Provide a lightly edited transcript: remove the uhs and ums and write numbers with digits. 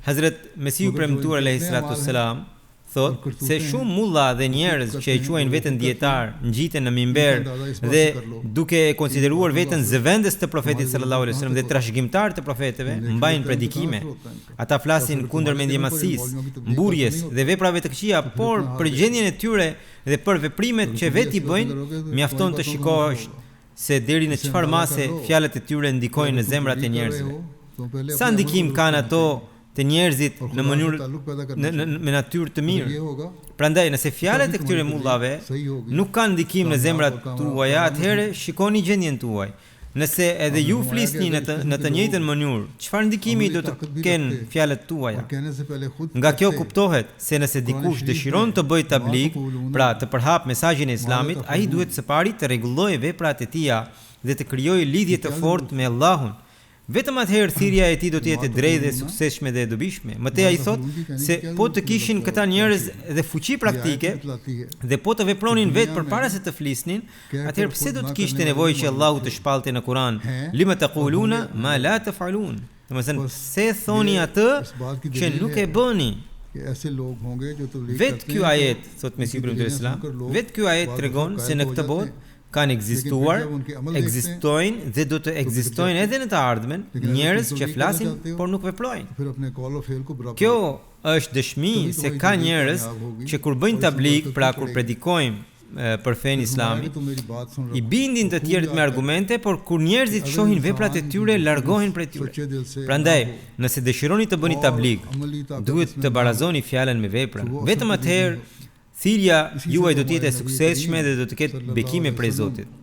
Hazrat Mesihu premtuar alayhi salatu wassalam thot se shumë mulla dhe njerëz që e quajnë veten dietar ngjiten në mimber dhe duke e konsideruar veten zëvendës të profetit sallallahu alaihi wasallam dhe trashëgimtar të profetëve, mbajnë predikime. Ata flasin kundër mendjemasisë, mburjes dhe veprave të këqija, por për gjendjen e tyre dhe për veprimet që vetë i bëjnë, mjafton të shikosh se deri në çfarë mase fjalët e tyre ndikojnë në zemrat e njerëzve. Sa ndikim kanë ato të njerëzit në mënyrë me natyrë të mirë. Prandaj nëse fjalët e këtyre mullave nuk kanë ndikim në zemrat tuaja, atëherë shikoni gjendjen tuaj. Nëse edhe ju flisni në të njëjtën mënyrë, çfarë ndikimi do të kenë fjalët tuaja? Nga kjo kuptohet se nëse dikush dëshiron të bëjë tabligh, pra të përhap mesazhin e Islamit, ai duhet së pari të rregullojë veprat e tija dhe të krijojë lidhje të fortë me Allahun. Vetëm atëherë thirrja e tij do të jetë e drejtë dhe suksesshme dhe e dobishme. Mëtej ai thotë se po të kishin këta njerëz dhe fuqi praktike dhe po të vepronin vetë përpara se të flisnin, atëherë pse do të kishte nevojë që Allahu të shpallte në Kur'an, lima taquluna ma la taf'alun. Domethënë, pse thoni atë që nuk e bëni? Vetë ky ajet, thotë Mesihu premtuar Islam, vetë ky ajet tregon se në këtë botë kanë ekzistuar, ekzistojnë dhe do të ekzistojnë edhe në të ardhmen njerëz që flasin por nuk veprojnë. Kjo është dëshmi se ka njerëz që kur bëjnë tabligh, pra kur predikojnë për fenë Islamit, i bindin të tjerët me argumente, por kur njerëzit shohin veprat e tyre, largohen prej tyre. Prandaj, nëse dëshironi të bëni tabligh, duhet të barazoni fjalën me vepra. Vetëm atëherë thirrja juaj do të jetë e suksesshme dhe do të ketë bekime prej Zotit.